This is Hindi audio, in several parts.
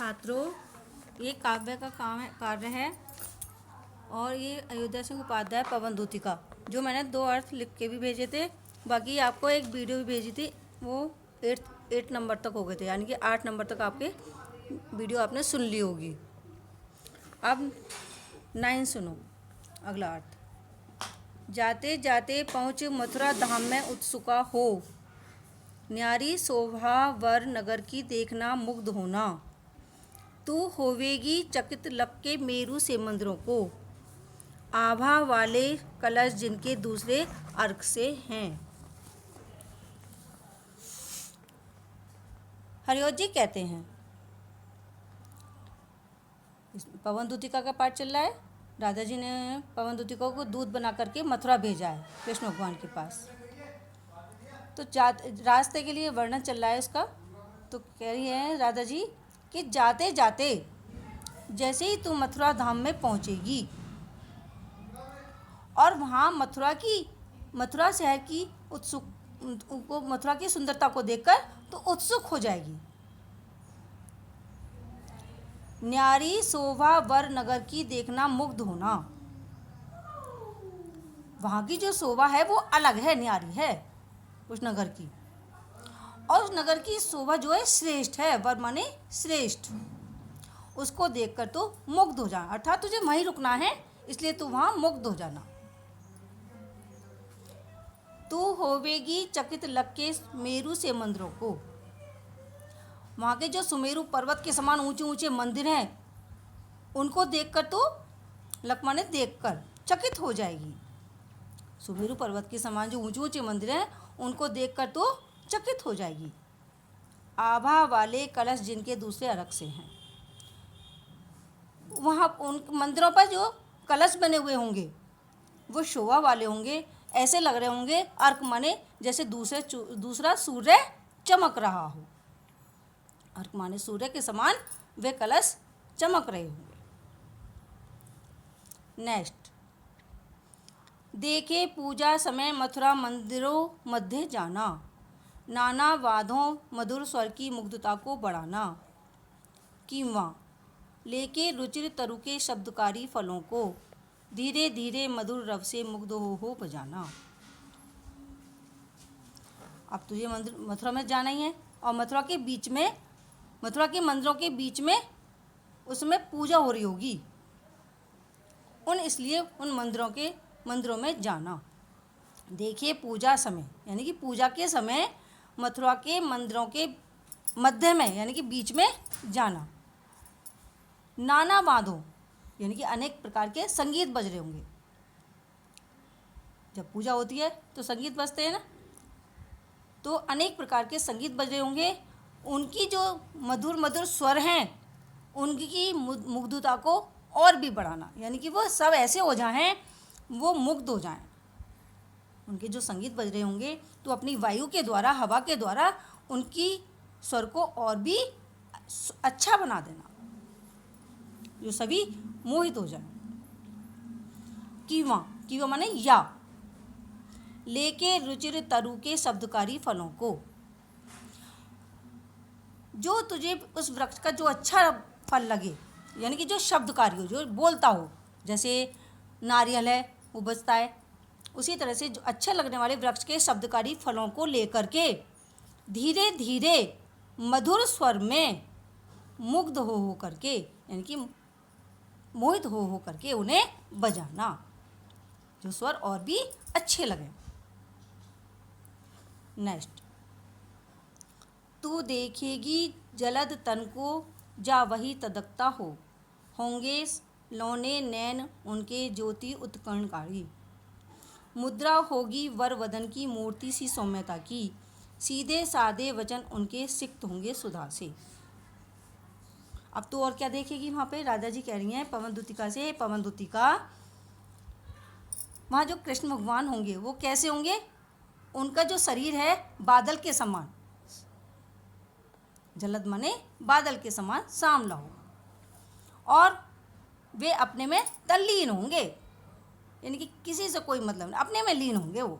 छात्रों, ये काव्य का कार्य है और ये अयोध्या सिंह उपाध्याय पवन दूती का, जो मैंने 2 अर्थ लिख के भी भेजे थे। बाकी आपको एक वीडियो भी भेजी थी, वो 8 नंबर तक हो गए थे, यानी कि 8 नंबर तक आपके वीडियो आपने सुन ली होगी। अब 9 सुनो। अगला अर्थ, जाते जाते पहुँच मथुरा धाम में उत्सुका हो, न्यारी शोभा वर नगर की देखना मुग्ध होना, तू होवेगी चकित लग के मेरू से मंदिरों को, आभा वाले कलश जिनके दूसरे अर्क से हैं। हरिओत जी कहते हैं, पवन दूतिका का पाठ चल रहा है। राधा जी ने पवन दूतिका को दूध बना करके मथुरा भेजा है कृष्ण भगवान के पास। तो रास्ते के लिए वर्णन चल रहा है उसका। तो कह रही है राधा जी कि जाते जाते जैसे ही तू मथुरा धाम में पहुंचेगी और वहाँ मथुरा शहर की मथुरा की सुंदरता को देखकर तो उत्सुक हो जाएगी। न्यारी शोभा वर नगर की देखना मुग्ध होना, वहाँ की जो शोभा है वो अलग है, न्यारी है उस नगर की, और उस नगर की शोभा जो है श्रेष्ठ है, वर माने श्रेष्ठ। उसको देखकर तो मुग्ध हो जाना, अर्थात तुझे वहीं रुकना है, इसलिए तू वहाँ मुग्ध हो जाना। तू होवेगी चकित लग के मेरू से मंदिरों को, वहाँ के जो सुमेरु पर्वत के समान ऊंचे ऊंचे मंदिर हैं उनको देखकर तो लक्ष्मण ने देखकर चकित हो जाएगी। सुमेरु पर्वत के समान जो ऊंचे ऊंचे मंदिर हैं उनको देखकर तो चकित हो जाएगी। आभा वाले कलश जिनके दूसरे अर्क से हैं, वहाँ उन मंदिरों पर जो कलश बने हुए होंगे वो शोभा वाले होंगे, ऐसे लग रहे होंगे अर्क माने जैसे दूसरा सूर्य चमक रहा हो। अर्क माने सूर्य के समान वे कलश चमक रहे होंगे। नेक्स्ट, देखे पूजा समय मथुरा मंदिरों मध्य जाना, नाना वादों मधुर स्वर की मुग्धता को बढ़ाना, किंवा लेके रुचिर तरु के शब्दकारी फलों को धीरे धीरे मधुर रव से मुग्ध हो बजाना। अब तुझे मथुरा में जाना ही है और मथुरा के मंदिरों के बीच में उसमें पूजा हो रही होगी, इसलिए उन मंदिरों में जाना। देखिए पूजा समय यानी कि पूजा के समय मथुरा के मंदिरों के मध्य में यानी कि बीच में जाना। नाना वादों यानी कि अनेक प्रकार के संगीत बज रहे होंगे। जब पूजा होती है तो संगीत बजते हैं ना, तो अनेक प्रकार के संगीत बज रहे होंगे। उनकी जो मधुर मधुर स्वर हैं उनकी मुग्धता को और भी बढ़ाना, यानी कि वो सब ऐसे हो जाएं वो मुग्ध हो जाएं। उनके जो संगीत बज रहे होंगे तो अपनी वायु के द्वारा, हवा के द्वारा उनकी स्वर को और भी अच्छा बना देना, जो सभी मोहित हो जाए। कीवा माने या, लेके रुचिर तरु के शब्दकारी फलों को, जो तुझे उस वृक्ष का जो अच्छा फल लगे, यानी कि जो शब्दकारी हो, जो बोलता हो, जैसे नारियल है वो बजता है, उसी तरह से जो अच्छे लगने वाले वृक्ष के शब्दकारी फलों को लेकर के धीरे धीरे मधुर स्वर में मुग्ध हो करके यानी कि मोहित हो करके उन्हें बजाना, जो स्वर और भी अच्छे लगे। नेक्स्ट, तू देखेगी जलद तन को जा वही तदकता हो, होंगे लौने नैन उनके ज्योति उत्कर्णकारी, मुद्रा होगी वर वदन की मूर्ति सी सौम्यता की, सीधे सादे वचन उनके सिक्त होंगे सुधा से। अब तो और क्या देखेगी वहाँ पे? राधा जी कह रही हैं पवन दूतिका से, पवन दूतिका वहाँ जो कृष्ण भगवान होंगे वो कैसे होंगे? उनका जो शरीर है बादल के समान, जलद माने बादल के समान सांवला हो, और वे अपने में तल्लीन होंगे, यानी कि किसी से कोई मतलब नहीं, अपने में लीन होंगे। वो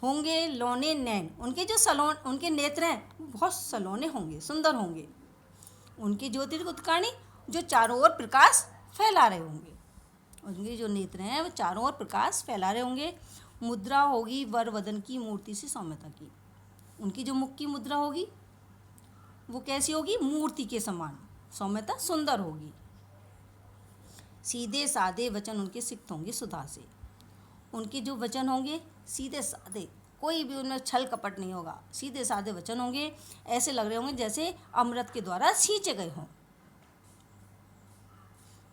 होंगे लौने नैन, उनके जो उनके नेत्र हैं बहुत सलोने होंगे, सुंदर होंगे। उनकी ज्योतिर्गुतकारणी जो चारों ओर प्रकाश फैला रहे होंगे, उनके जो नेत्र हैं वो चारों ओर प्रकाश फैला रहे होंगे। मुद्रा होगी वर वदन की मूर्ति से सौम्यता की, उनकी जो मुख की मुद्रा होगी वो कैसी होगी, मूर्ति के समान, सौम्यता सुंदर होगी। सीधे साधे वचन उनके सिक्त होंगे सुधा से, उनके जो वचन होंगे सीधे साधे, कोई भी उनमें छल कपट नहीं होगा, सीधे साधे वचन होंगे, ऐसे लग रहे होंगे जैसे अमृत के द्वारा सींचे गए हों।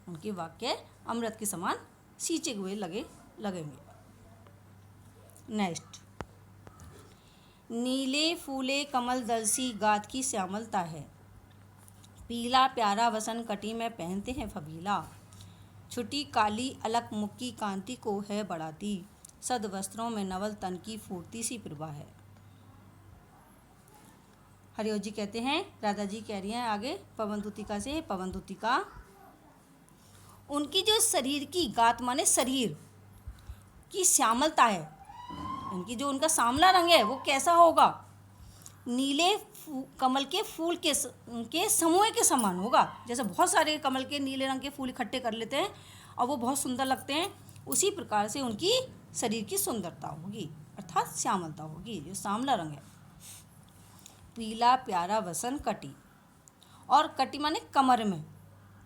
उनके वाक्य अमृत के समान सींचे हुए लगेंगे। नेक्स्ट, नीले फूले कमल दलसी गात की श्यामलता है, पीला प्यारा वसन कटी में पहनते हैं फबीला, छुटी काली अलक मुख की कांति को है बढ़ाती, सद वस्त्रों में नवल तन की फूर्ति सी प्रभा है। हरिओ जी कहते हैं, राधा जी कह रही हैं आगे पवनदूतिका से, पवनदूतिका उनकी जो शरीर की गात माने शरीर की श्यामलता है, उनकी जो उनका सांवला रंग है वो कैसा होगा, नीले कमल के फूल के समूह के समान होगा। जैसे बहुत सारे कमल के नीले रंग के फूल इकट्ठे कर लेते हैं और वो बहुत सुंदर लगते हैं, उसी प्रकार से उनकी शरीर की सुंदरता होगी, अर्थात श्यामलता होगी, जो सांवला रंग है। पीला प्यारा वसन कटी, और कटी माने कमर में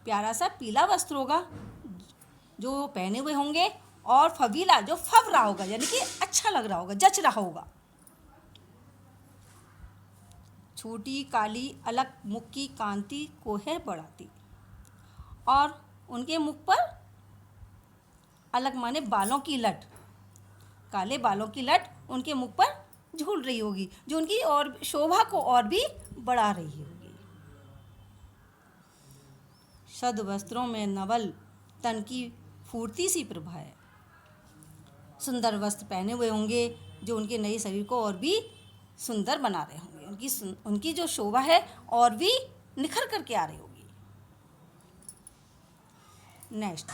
प्यारा सा पीला वस्त्र होगा जो पहने हुए होंगे, और फबीला जो फब रहा होगा, यानी कि अच्छा लग रहा होगा, जच रहा होगा। छोटी काली अलग मुख की कांति को है बढ़ाती, और उनके मुख पर अलग माने बालों की लट, काले बालों की लट उनके मुख पर झूल रही होगी, जो उनकी और शोभा को और भी बढ़ा रही होगी। सद वस्त्रों में नवल तन की फूर्ति सी प्रभा है, सुंदर वस्त्र पहने हुए होंगे जो उनके नए शरीर को और भी सुंदर बना रहे होंगे, उनकी जो शोभा है और भी निखर करके आ रही होगी। नेक्स्ट,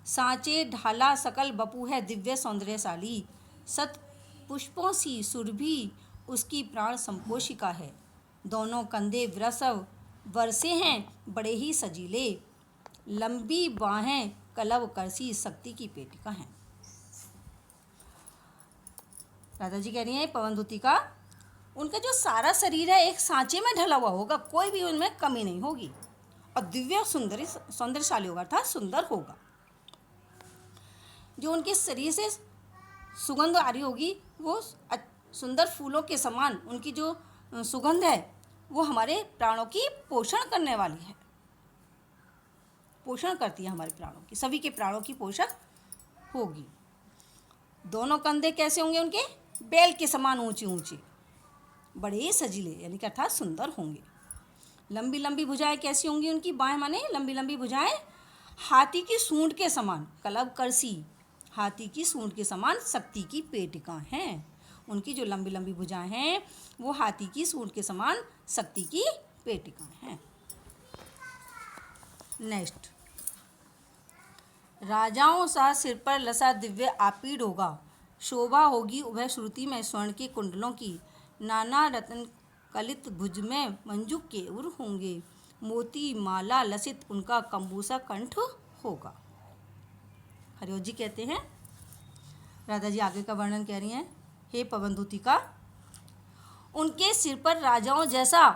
सांचे ढाला सकल बपू है दिव्य सौंदर्यशाली, सत पुष्पों सी सुरभि उसकी प्राण संपोषिका है, दोनों कंधे वृषभ वर्षे हैं बड़े ही सजीले, लंबी बाहें कलव करसी शक्ति की पेटिका हैं। राधा जी कह रही हैं पवनदूतिका उनका जो सारा शरीर है एक सांचे में ढला हुआ होगा, कोई भी उनमें कमी नहीं होगी, और दिव्य सौंदर्यशाली होगा, अर्थात सुंदर होगा। जो उनके शरीर से सुगंध आ रही होगी वो सुंदर फूलों के समान, उनकी जो सुगंध है वो हमारे प्राणों की पोषण करने वाली है, पोषण करती है हमारे प्राणों की, सभी के प्राणों की पोषक होगी। दोनों कंधे कैसे होंगे उनके, बैल के समान ऊंचे ऊंचे, बड़े ही सजीले, यानी कि अर्थात सुंदर होंगे। लंबी लंबी भुजाएं कैसी होंगी उनकी, बाएं माने लंबी लंबी भुजाएं हाथी की सूंड के समान, कलव करसी हाथी की सूंड के समान शक्ति की पेटिका हैं। उनकी जो लंबी लंबी भुजाएं हैं वो हाथी की सूंड के समान शक्ति की पेटिका हैं। नेक्स्ट, राजाओं सा सिर पर लसा दिव्य आपीड़ होगा, शोभा होगी उभय श्रुति में स्वर्ण के कुंडलों की, नाना रत्न कलित भुज में मंजुक के उर होंगे, मोती माला लसित उनका कंबूसा कंठ होगा। हरिओ जी कहते हैं, राधा जी आगे का वर्णन कह रही हैं, हे पवनदूतिका उनके सिर पर राजाओं जैसा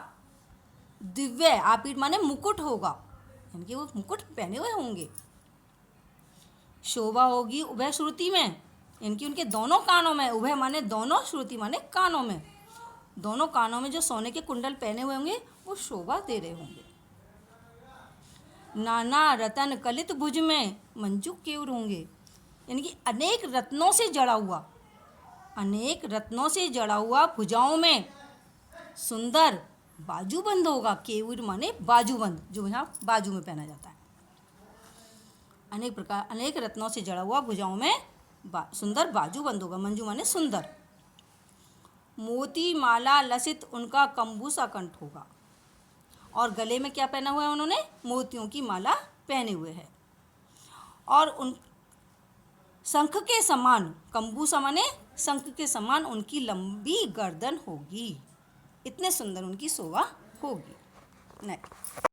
दिव्य आपीड़ माने मुकुट होगा, यानी कि वो मुकुट पहने हुए होंगे। शोभा होगी उभय श्रुति में, इनकी उनके दोनों कानों में, उभय माने दोनों, श्रुति माने कानों में, दोनों कानों में जो सोने के कुंडल पहने हुए होंगे वो शोभा दे रहे होंगे। नाना रतन कलित भुज में मंजुक केवल होंगे, यानी कि अनेक रत्नों से जड़ा हुआ, अनेक रत्नों से जड़ा हुआ भुजाओं में सुंदर बाजूबंद होगा। केवुर माने बाजूबंद, जो यहाँ बाजू में पहना जाता है। अनेक रत्नों से जड़ा हुआ भुजाओं में सुंदर बाजूबंद होगा। मंजू माने सुंदर। मोती माला लसित उनका कंबूसा कंठ होगा, और गले में क्या पहना हुआ है उन्होंने, मोतियों की माला पहने हुए है, और उन शंख के समान, कंबूसा माने शंख के समान उनकी लंबी गर्दन होगी। इतने सुंदर उनकी शोभा होगी। नाइट।